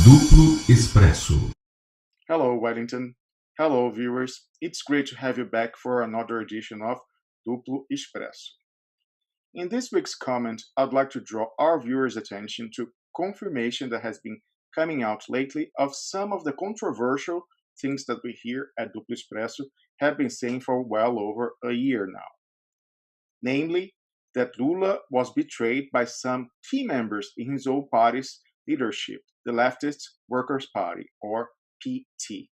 Duplo Expresso. Hello, Wellington. Hello, viewers. It's great to have you back for another edition of Duplo Expresso. In this week's comment, I'd like to draw our viewers' attention to confirmation that has been coming out lately of some of the controversial things that we here at Duplo Expresso have been saying for well over a year now. Namely, that Lula was betrayed by some key members in his own party's leadership, the Leftist Workers' Party, or PT,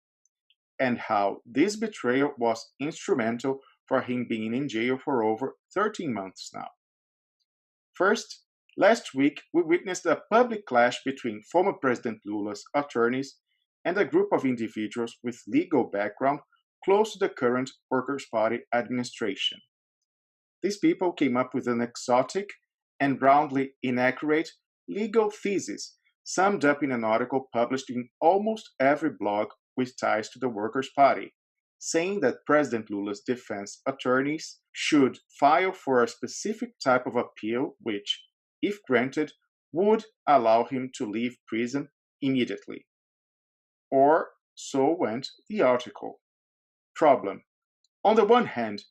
and how this betrayal was instrumental for him being in jail for over 13 months now. First, last week we witnessed a public clash between former President Lula's attorneys and a group of individuals with legal background close to the current Workers' Party administration. These people came up with an exotic and roundly inaccurate legal thesis summed up in an article published in almost every blog with ties to the Workers' Party, saying that President Lula's defense attorneys should file for a specific type of appeal which, if granted, would allow him to leave prison immediately. Or so went the article. Problem. On the one hand,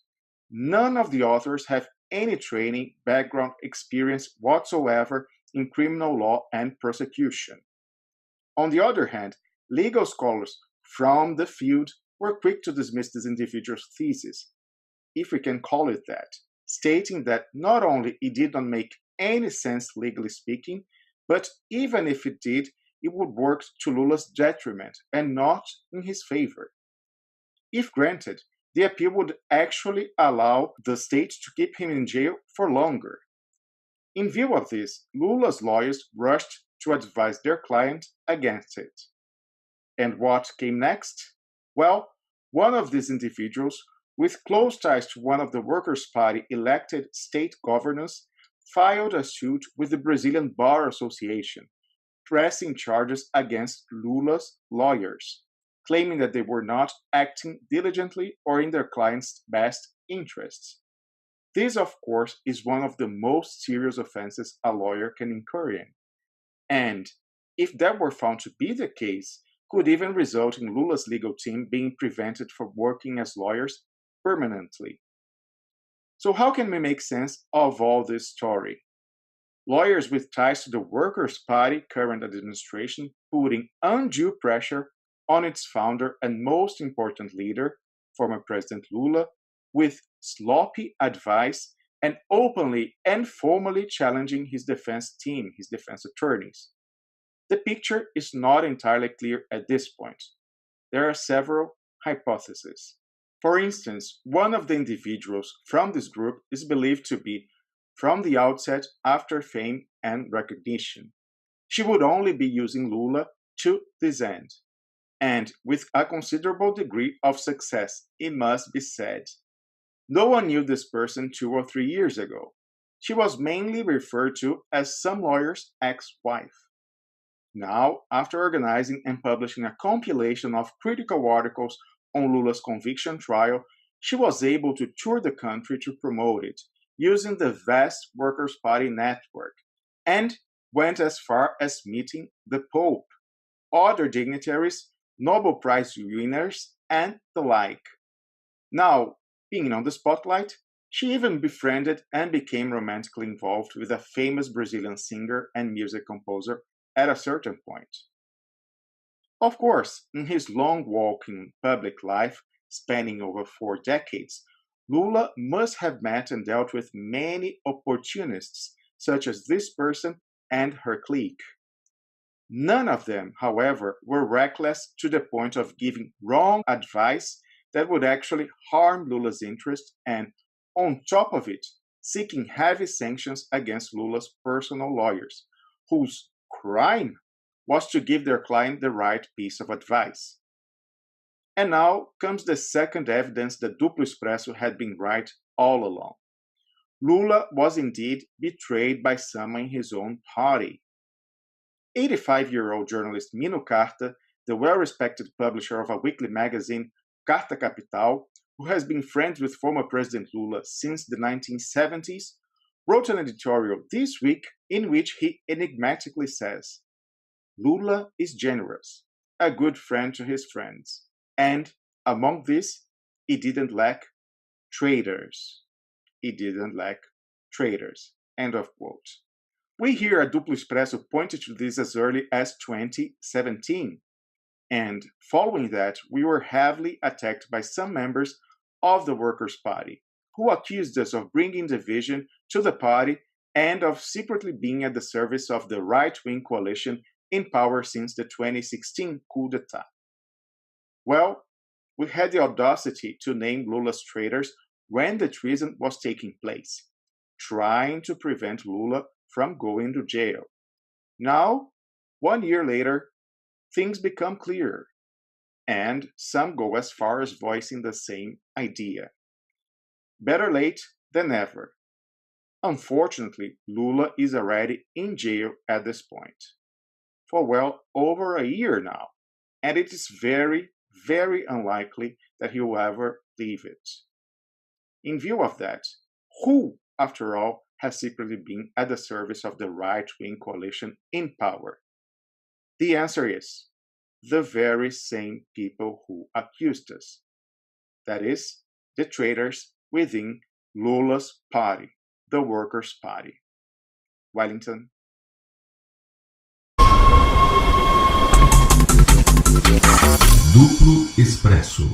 none of the authors have any training, background, experience whatsoever in criminal law and prosecution. On the other hand, legal scholars from the field were quick to dismiss this individual's thesis, if we can call it that, stating that not only it did not make any sense legally speaking, but even if it did, it would work to Lula's detriment and not in his favor. If granted, the appeal would actually allow the state to keep him in jail for longer. In view of this, Lula's lawyers rushed to advise their client against it. And what came next? Well, one of these individuals, with close ties to one of the Workers' Party elected state governors, filed a suit with the Brazilian Bar Association, pressing charges against Lula's lawyers, claiming that they were not acting diligently or in their client's best interests. This, of course, is one of the most serious offenses a lawyer can incur in. And, if that were found to be the case, could even result in Lula's legal team being prevented from working as lawyers permanently. So how can we make sense of all this story? Lawyers with ties to the Workers' Party current administration putting undue pressure on its founder and most important leader, former President Lula, with sloppy advice and openly and formally challenging his defense team, his defense attorneys. The picture is not entirely clear at this point. There are several hypotheses. For instance, one of the individuals from this group is believed to be, from the outset, after fame and recognition. She would only be using Lula to this end, and with a considerable degree of success, it must be said. No one knew this person 2 or 3 years ago. She was mainly referred to as some lawyer's ex-wife. Now, after organizing and publishing a compilation of critical articles on Lula's conviction trial, she was able to tour the country to promote it, using the vast Workers' Party network, and went as far as meeting the Pope, other dignitaries, Nobel Prize winners, and the like. Now, being on the spotlight, she even befriended and became romantically involved with a famous Brazilian singer and music composer at a certain point. Of course, in his long walk in public life, spanning over 4 decades, Lula must have met and dealt with many opportunists, such as this person and her clique. None of them, however, were reckless to the point of giving wrong advice that would actually harm Lula's interest and, on top of it, seeking heavy sanctions against Lula's personal lawyers, whose crime was to give their client the right piece of advice. And now comes the second evidence that Duplo Expresso had been right all along. Lula was indeed betrayed by someone in his own party. 85-year-old journalist Mino Carta, the well-respected publisher of a weekly magazine, Carta Capital, who has been friends with former President Lula since the 1970s, wrote an editorial this week in which he enigmatically says, Lula is generous, a good friend to his friends, and among these, he didn't lack traitors. He didn't lack traitors. End of quote. We here at Duplo Expresso pointed to this as early as 2017. And following that, we were heavily attacked by some members of the Workers' Party, who accused us of bringing division to the party and of secretly being at the service of the right-wing coalition in power since the 2016 coup d'etat. Well, we had the audacity to name Lula's traitors when the treason was taking place, trying to prevent Lula from going to jail. Now, 1 year later, things become clearer, and some go as far as voicing the same idea. Better late than never. Unfortunately, Lula is already in jail at this point, for well over a year now, and it is very, very unlikely that he will ever leave it. In view of that, who, after all, has secretly been at the service of the right-wing coalition in power? The answer is the very same people who accused us. That is, the traitors within Lula's party, the Workers' Party. Wellington. Duplo Expresso.